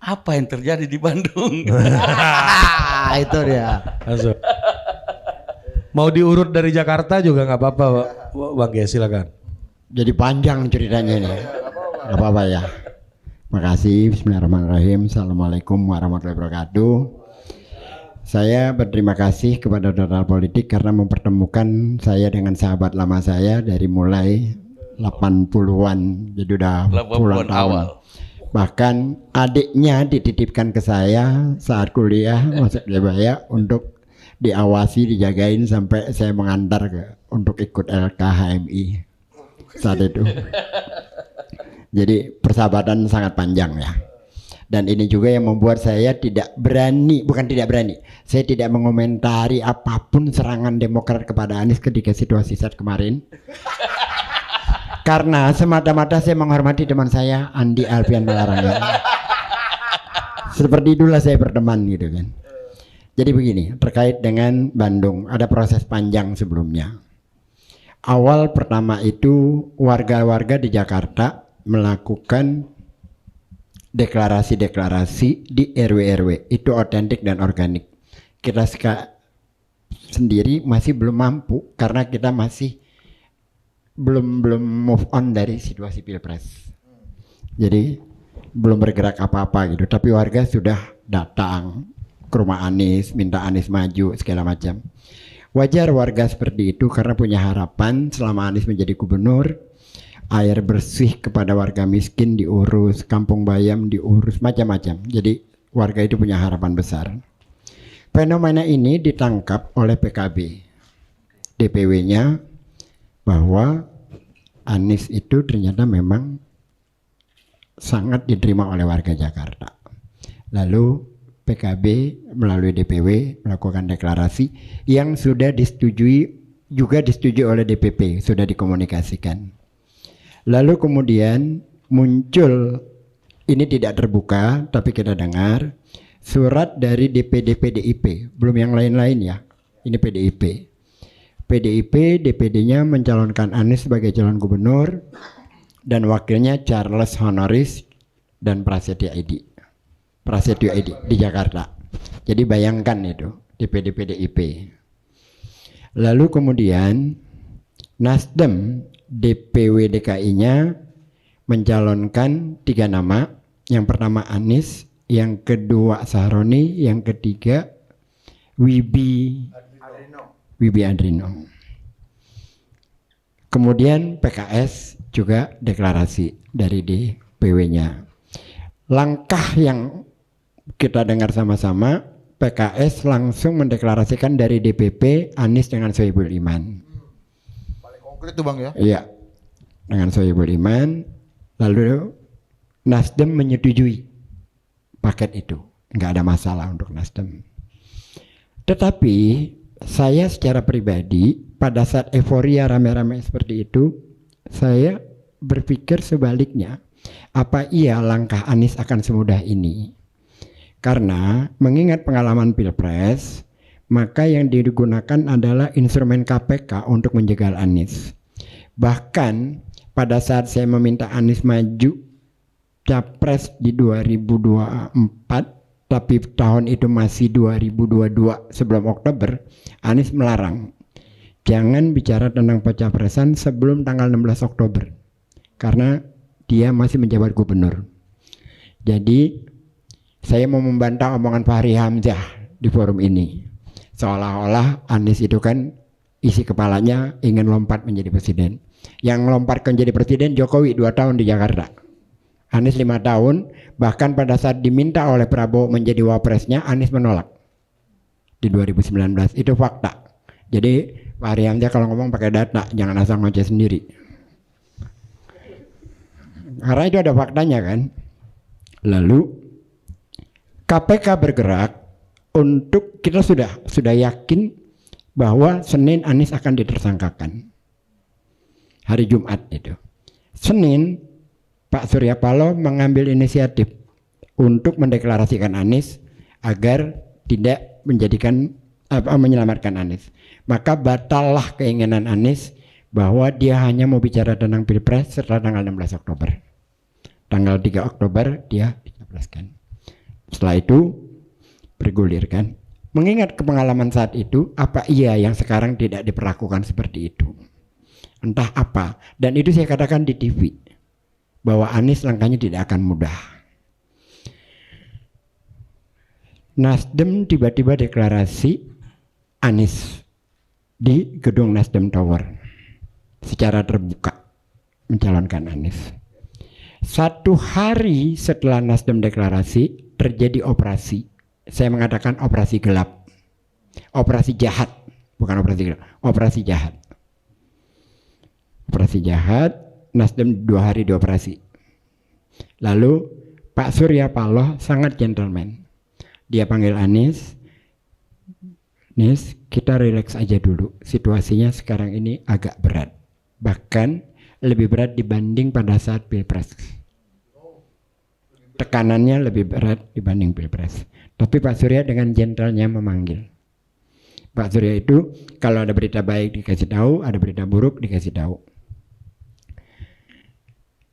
apa yang terjadi di Bandung? Itu dia. Langsung. Mau diurut dari Jakarta juga nggak apa-apa, Bang Gia, silakan. Jadi panjang ceritanya ini. Gak apa-apa ya. Makasih. Bismillahirrahmanirrahim. Assalamualaikum warahmatullahi wabarakatuh. Saya berterima kasih kepada Total Politik karena mempertemukan saya dengan sahabat lama saya dari mulai 80-an, jadi udah puluhan tahun. Bahkan adiknya dititipkan ke saya saat kuliah masuk Jabaya untuk diawasi, dijagain sampai saya mengantar untuk ikut LKHMI saat itu. Jadi persahabatan sangat panjang ya. Dan ini juga yang membuat saya tidak berani, bukan tidak berani, saya tidak mengomentari apapun serangan Demokrat kepada Anies ketika situasi saat kemarin. Karena semata-mata saya menghormati teman saya Andi Alfian Malarangga. Seperti itulah saya berteman gitu kan. Jadi begini, terkait dengan Bandung ada proses panjang sebelumnya. Awal pertama itu warga-warga di Jakarta melakukan deklarasi-deklarasi di RW-RW. Itu otentik dan organik. Kita sendiri masih belum mampu karena kita masih belum move on dari situasi Pilpres. Jadi belum bergerak apa-apa gitu. Tapi warga sudah datang ke rumah Anies, minta Anies maju segala macam. Wajar warga seperti itu karena punya harapan selama Anies menjadi gubernur, air bersih kepada warga miskin diurus, kampung bayam diurus, macam-macam. Jadi warga itu punya harapan besar. Fenomena ini ditangkap oleh PKB, DPW-nya, bahwa Anies itu ternyata memang sangat diterima oleh warga Jakarta. Lalu PKB melalui DPW melakukan deklarasi yang sudah disetujui, juga disetujui oleh DPP, sudah dikomunikasikan. Lalu kemudian muncul, ini tidak terbuka tapi kita dengar, surat dari DPD PDIP, belum yang lain-lain ya, ini PDIP. PDIP, DPD-nya mencalonkan Anies sebagai calon gubernur dan wakilnya Charles Honoris dan Prasetyo Edy di Jakarta. Jadi bayangkan itu, DPD PDIP. Lalu kemudian Nasdem DPW DKI-nya mencalonkan 3 nama. Yang pertama Anies, yang kedua Sahroni, yang ketiga Wibi Adrino. Kemudian PKS juga deklarasi dari DPW-nya. Langkah yang kita dengar sama-sama, PKS langsung mendeklarasikan dari DPP Anies dengan Sohibul Iman. Itu Bang ya? Iya, dengan Sohibul Iman. Lalu Nasdem menyetujui paket itu, nggak ada masalah untuk Nasdem. Tetapi saya secara pribadi pada saat euforia rame-rame seperti itu, saya berpikir sebaliknya. Apa iya langkah Anies akan semudah ini? Karena mengingat pengalaman Pilpres, maka yang digunakan adalah instrumen KPK untuk menjegal Anies. Bahkan pada saat saya meminta Anies maju Capres di 2024, tapi tahun itu masih 2022 sebelum Oktober, Anies melarang. Jangan bicara tentang pencapresan sebelum tanggal 16 Oktober. Karena dia masih menjabat gubernur. Jadi saya mau membantah omongan Fahri Hamzah di forum ini. Seolah-olah Anies itu kan isi kepalanya ingin lompat menjadi presiden. Yang lompat menjadi presiden Jokowi 2 tahun di Jakarta. Anies 5 tahun, bahkan pada saat diminta oleh Prabowo menjadi wapresnya, Anies menolak di 2019. Itu fakta. Jadi Fahri Hamzah kalau ngomong pakai data, jangan asal ngoceh sendiri. Karena itu ada faktanya kan. Lalu KPK bergerak untuk, kita sudah yakin bahwa Senin Anies akan ditersangkakan. Hari Jumat itu. Senin Pak Surya Paloh mengambil inisiatif untuk mendeklarasikan Anies agar tidak menyelamatkan Anies. Maka batallah keinginan Anies bahwa dia hanya mau bicara tentang Pilpres setelah tanggal 16 Oktober. Tanggal 3 Oktober dia dicapreskan. Setelah itu bergulir kan. Mengingat pengalaman saat itu, apa iya yang sekarang tidak diperlakukan seperti itu? Entah apa. Dan itu saya katakan di TV bahwa Anies langkahnya tidak akan mudah. Nasdem tiba-tiba deklarasi Anies di gedung Nasdem Tower secara terbuka mencalonkan Anies. 1 hari setelah Nasdem deklarasi terjadi operasi. Saya mengatakan operasi gelap, operasi jahat, bukan operasi gelap, operasi jahat. Operasi jahat, Nasdem 2 hari dioperasi. Lalu Pak Surya Paloh sangat gentleman. Dia panggil Anies, Nis, kita relax aja dulu. Situasinya sekarang ini agak berat. Bahkan lebih berat dibanding pada saat Pilpres. Tekanannya lebih berat dibanding Pilpres. Tapi Pak Surya dengan gentlenya memanggil. Pak Surya itu kalau ada berita baik dikasih tahu, ada berita buruk dikasih tahu.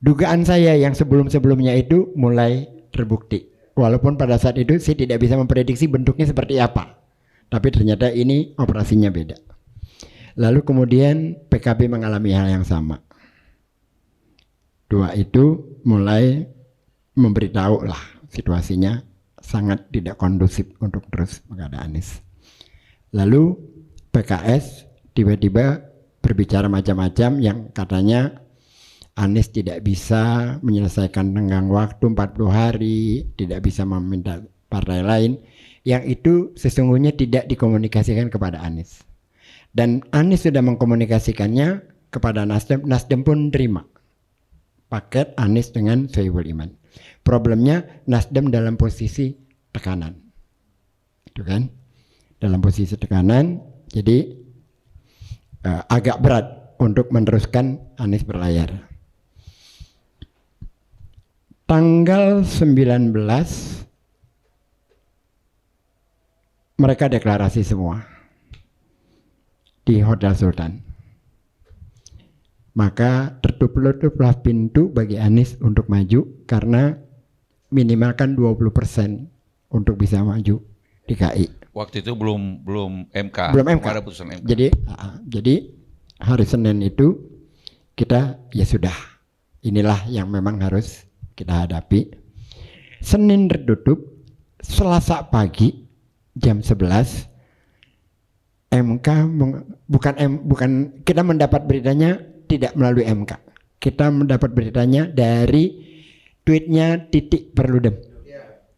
Dugaan saya yang sebelum-sebelumnya itu mulai terbukti. Walaupun pada saat itu saya tidak bisa memprediksi bentuknya seperti apa. Tapi ternyata ini operasinya beda. Lalu kemudian PKB mengalami hal yang sama. 2 itu mulai memberitahu lah situasinya sangat tidak kondusif untuk terus menghadapi Anies. Lalu PKS tiba-tiba berbicara macam-macam yang katanya Anies tidak bisa menyelesaikan tenggang waktu 40 hari, tidak bisa meminta partai lain, yang itu sesungguhnya tidak dikomunikasikan kepada Anies. Dan Anies sudah mengkomunikasikannya kepada Nasdem, Nasdem pun terima paket Anies dengan Sohibul Iman. Problemnya Nasdem dalam posisi tekanan, itu kan? Dalam posisi tekanan, jadi agak berat untuk meneruskan Anies berlayar. Tanggal 19 mereka deklarasi semua di Hotel Sultan. Maka tertutup-tutuplah pintu bagi Anies untuk maju karena minimalkan 20% untuk bisa maju di KI. Waktu itu belum MK. Belum MK. Ada putusan MK. Jadi hari Senin itu kita ya sudah, inilah yang memang harus kita hadapi. Senin tertutup, Selasa pagi jam 11 MK bukan kita mendapat beritanya tidak melalui MK. Kita mendapat beritanya dari tweetnya Titik Perludem.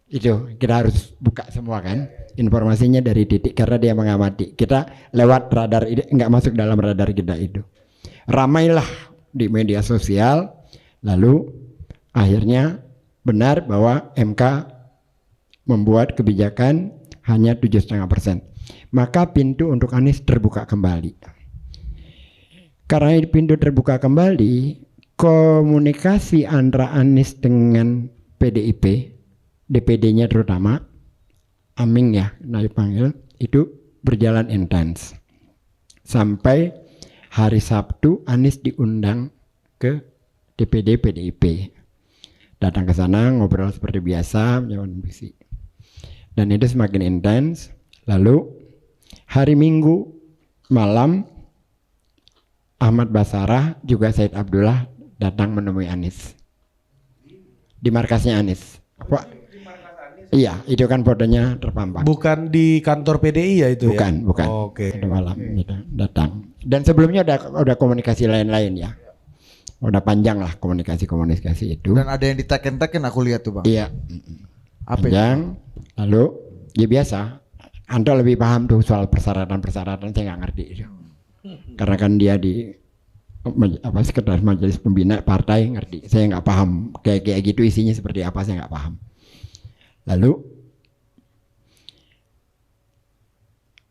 Itu kita harus buka semua kan. Informasinya dari Titik karena dia mengamati. Kita lewat radar, nggak masuk dalam radar kita itu. Ramailah di media sosial. Lalu akhirnya benar bahwa MK membuat kebijakan hanya 7,5%. Maka pintu untuk Anies terbuka kembali. Karena pintu terbuka kembali, komunikasi antara Anies dengan PDIP, DPD-nya terutama, Aming ya, naik panggil, itu berjalan intens. Sampai hari Sabtu Anies diundang ke DPD PDIP. Datang ke sana ngobrol seperti biasa, menjawab visi. Dan itu semakin intens. Lalu hari Minggu malam Ahmad Basarah juga Said Abdullah datang menemui Anies di markasnya Anies. Apa? Iya, itu kan fotonya terpampang. Bukan di kantor PDI ya itu bukan, ya? Bukan. Oh, oke. Pada malam gitu, datang. Dan sebelumnya udah komunikasi lain-lain ya. Udah panjang lah komunikasi itu. Dan ada yang diteken-teken aku lihat tuh Bang. Iya. Apa panjang. Lalu ya biasa. Anda lebih paham tuh soal persyaratan saya nggak ngerti itu. Karena kan dia di sekretaris majelis pembina partai ngerti. Saya nggak paham kayak gitu isinya seperti apa, saya nggak paham. Lalu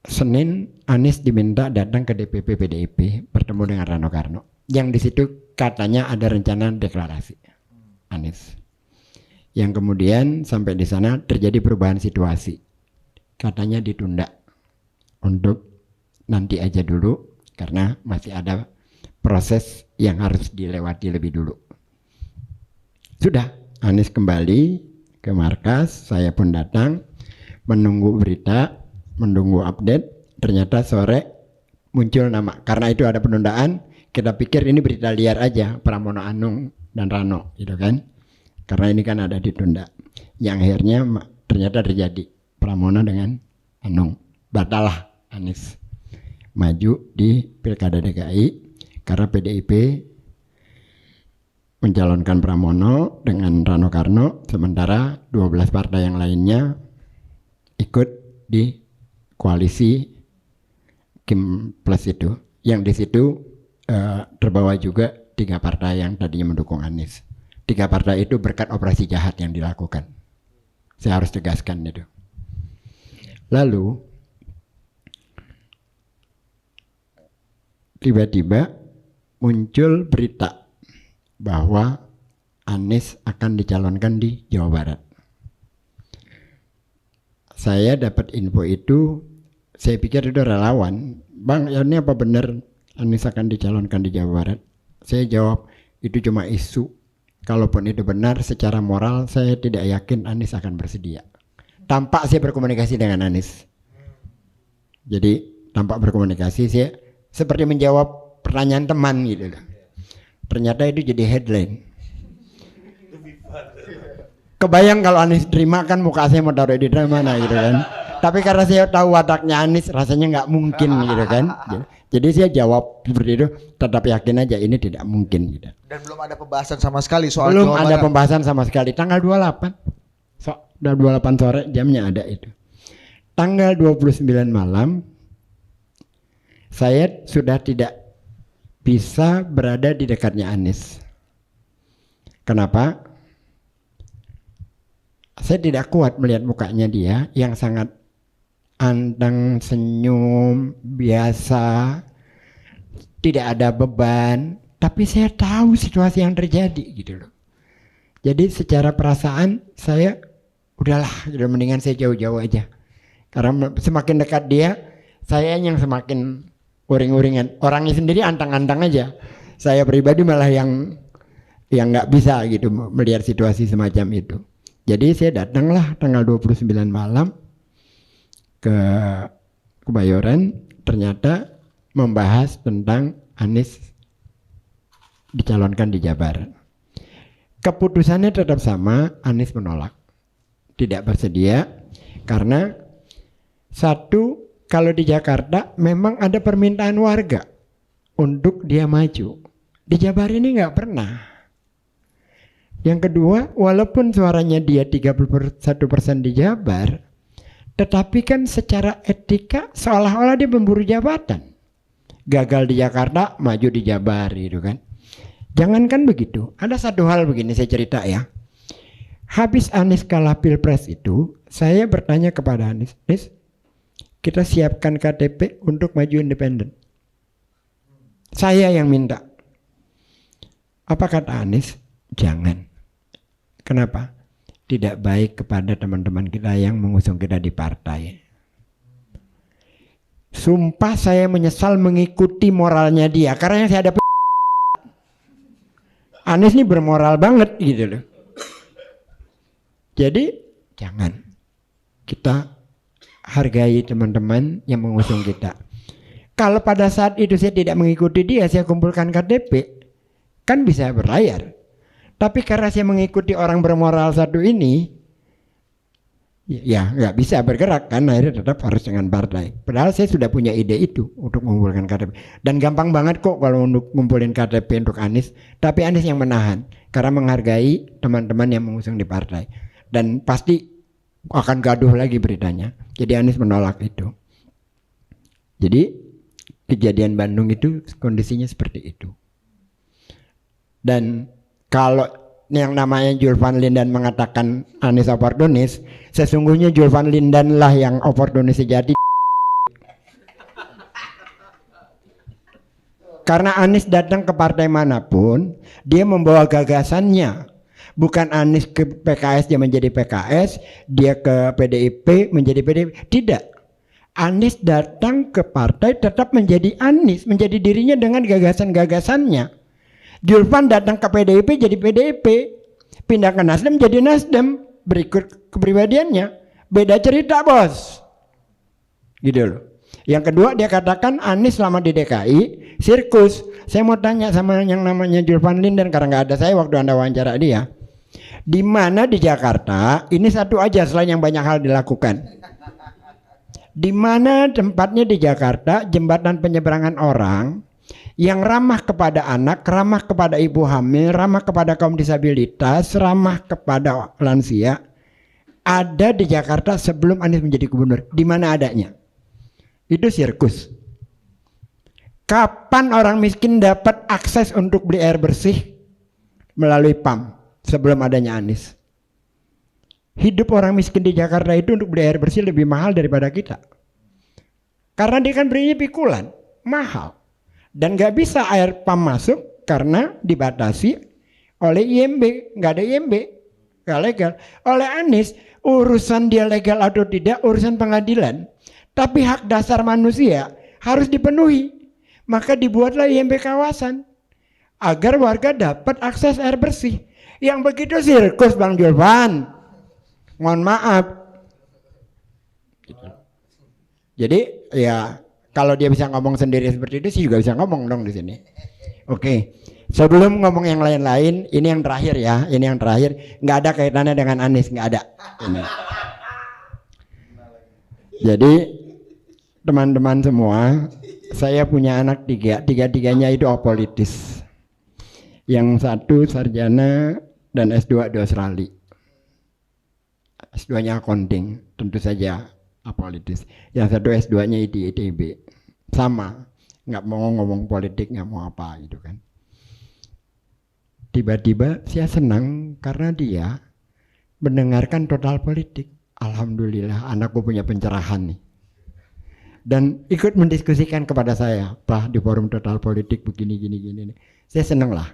Senin Anies diminta datang ke DPP PDIP bertemu dengan Rano Karno. Yang di situ katanya ada rencana deklarasi Anies. Yang kemudian sampai di sana terjadi perubahan situasi. Katanya ditunda untuk nanti aja dulu karena masih ada proses yang harus dilewati lebih dulu. Sudah, Anies kembali ke markas, saya pun datang menunggu berita, menunggu update. Ternyata sore muncul nama. Karena itu ada penundaan, kita pikir ini berita liar aja, Pramono Anung dan Rano gitu kan. Karena ini kan ada ditunda. Yang akhirnya ternyata terjadi Pramono dengan Anung. Batalah Anies maju di Pilkada DKI karena PDIP mencalonkan Pramono dengan Rano Karno, sementara 12 partai yang lainnya ikut di koalisi Kim Plus itu, yang di situ terbawa juga 3 partai yang tadinya mendukung Anies. 3 partai itu berkat operasi jahat yang dilakukan. Saya harus tegaskan itu. Lalu tiba-tiba muncul berita bahwa Anies akan dicalonkan di Jawa Barat. Saya dapat info itu, saya pikir itu relawan. Bang, ini apa benar Anies akan dicalonkan di Jawa Barat? Saya jawab, itu cuma isu. Kalaupun itu benar, secara moral saya tidak yakin Anies akan bersedia. Tampak saya berkomunikasi dengan Anies. Jadi tampak berkomunikasi, saya seperti menjawab pertanyaan teman gitu loh. Ternyata itu jadi headline. Kebayang kalau Anies terima kan muka saya mau taruh di mana gitu kan. Tapi karena saya tahu wataknya Anies rasanya nggak mungkin gitu kan. Jadi saya jawab seperti itu, tetap yakin aja ini tidak mungkin gitu. Dan belum ada pembahasan sama sekali soal Belum Jawa ada Barat. pembahasan sama sekali. Tanggal 28. Udah 28 sore jamnya ada itu. Tanggal 29 malam saya sudah tidak bisa berada di dekatnya Anies. Kenapa? Saya tidak kuat melihat mukanya dia yang sangat anteng, senyum, biasa, tidak ada beban. Tapi saya tahu situasi yang terjadi gitu loh. Jadi secara perasaan saya udahlah, udah mendingan saya jauh-jauh aja. Karena semakin dekat dia, saya yang semakin uring-uringan. Orangnya sendiri antang-antang aja. Saya pribadi malah yang nggak bisa gitu melihat situasi semacam itu. Jadi saya datanglah tanggal 29 malam ke Kebayoran, ternyata membahas tentang Anies dicalonkan di Jabar. Keputusannya tetap sama, Anies menolak. Tidak bersedia karena satu, kalau di Jakarta memang ada permintaan warga untuk dia maju. Di Jabar ini nggak pernah. Yang kedua, walaupun suaranya dia 31% di Jabar, tetapi kan secara etika seolah-olah dia memburu jabatan. Gagal di Jakarta, maju di Jabar gitu kan. Jangankan begitu, ada satu hal begini saya cerita ya. Habis Anies kalah Pilpres itu, saya bertanya kepada Anies, Anies, kita siapkan KTP untuk maju independen. Saya yang minta. Apa kata Anies? Jangan. Kenapa? Tidak baik kepada teman-teman kita yang mengusung kita di partai. Sumpah saya menyesal mengikuti moralnya dia. Karena yang saya hadapi Anies ini bermoral banget gitu loh. Jadi jangan. Kita hargai teman-teman yang mengusung kita. Kalau pada saat itu saya tidak mengikuti dia, saya kumpulkan KTP, kan bisa berlayar. Tapi karena saya mengikuti orang bermoral satu ini, ya nggak bisa bergerak kan, akhirnya tetap harus dengan partai. Padahal saya sudah punya ide itu untuk mengumpulkan KTP. Dan gampang banget kok kalau untuk ngumpulin KTP untuk Anies, tapi Anies yang menahan karena menghargai teman-teman yang mengusung di partai. Dan pasti akan gaduh lagi beritanya. Jadi Anies menolak itu. Jadi kejadian Bandung itu kondisinya seperti itu. Dan kalau yang namanya Julvan Lindan mengatakan Anies oportunis, sesungguhnya Julvan Lindan lah yang oportunis sejati. Karena Anies datang ke partai manapun, dia membawa gagasannya. Bukan Anies ke PKS dia menjadi PKS, dia ke PDIP menjadi PDIP. Tidak. Anies datang ke partai tetap menjadi Anies, menjadi dirinya dengan gagasan-gagasannya. Julvan datang ke PDIP jadi PDIP, pindah ke Nasdem jadi Nasdem, berikut kepribadiannya. Beda cerita bos. Gitu loh. Yang kedua dia katakan Anies selama di DKI sirkus. Saya mau tanya sama yang namanya Julvan Linden karena nggak ada saya waktu Anda wawancara dia. Di mana di Jakarta ini satu aja selain yang banyak hal dilakukan. Di mana tempatnya di Jakarta jembatan penyeberangan orang yang ramah kepada anak, ramah kepada ibu hamil, ramah kepada kaum disabilitas, ramah kepada lansia ada di Jakarta sebelum Anies menjadi gubernur. Di mana adanya? Itu sirkus. Kapan orang miskin dapat akses untuk beli air bersih melalui PAM sebelum adanya Anies? Hidup orang miskin di Jakarta itu untuk beli air bersih lebih mahal daripada kita. Karena dia kan belinya pikulan, mahal. Dan gak bisa air PAM masuk karena dibatasi oleh IMB. Gak ada IMB, gak legal. Oleh Anies, urusan dia legal atau tidak, urusan pengadilan. Tapi hak dasar manusia harus dipenuhi. Maka dibuatlah IMB kawasan agar warga dapat akses air bersih. Yang begitu sirkus Bang Julvan. Mohon maaf. Jadi ya kalau dia bisa ngomong sendiri seperti itu sih juga bisa ngomong dong di sini. Oke. Sebelum ngomong yang lain-lain, ini yang terakhir ya. Ini yang terakhir. Nggak ada kaitannya dengan Anies, nggak ada. Ini. Jadi teman-teman semua, saya punya anak tiga-tiganya itu apolitis. Yang satu sarjana dan S2 di Australia. S2-nya accounting, tentu saja apolitis. Yang satu S2-nya di ITB. Sama, nggak mau ngomong politik, nggak mau apa gitu kan. Tiba-tiba saya senang karena dia mendengarkan total politik. Alhamdulillah anakku punya pencerahan nih. Dan ikut mendiskusikan kepada saya, Pak di forum total politik begini gini. Saya seneng lah.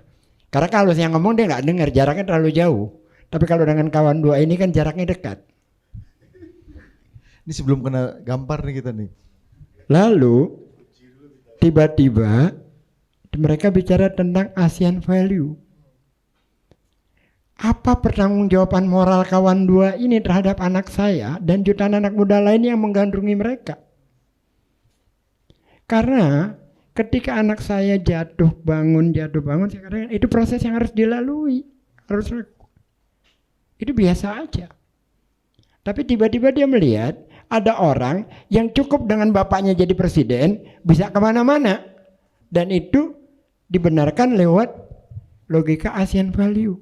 Karena kalau saya ngomong dia nggak dengar, jaraknya terlalu jauh. Tapi kalau dengan kawan dua ini kan jaraknya dekat. Ini sebelum kena gampar nih kita nih. Lalu tiba-tiba mereka bicara tentang ASEAN value. Apa pertanggungjawaban moral kawan dua ini terhadap anak saya dan jutaan anak muda lain yang menggandrungi mereka? Karena ketika anak saya jatuh bangun, saya katakan itu proses yang harus dilalui, itu biasa aja. Tapi tiba-tiba dia melihat ada orang yang cukup dengan bapaknya jadi presiden bisa kemana-mana, dan itu dibenarkan lewat logika ASEAN value.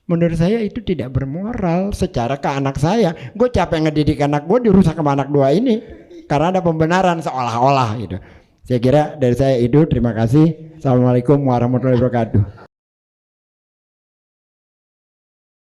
Menurut saya itu tidak bermoral secara ke anak saya. Gue capek ngedidik anak gue, dirusak sama anak dua ini. Karena ada pembenaran seolah-olah gitu. Saya kira dari saya itu, terima kasih. Assalamualaikum warahmatullahi wabarakatuh.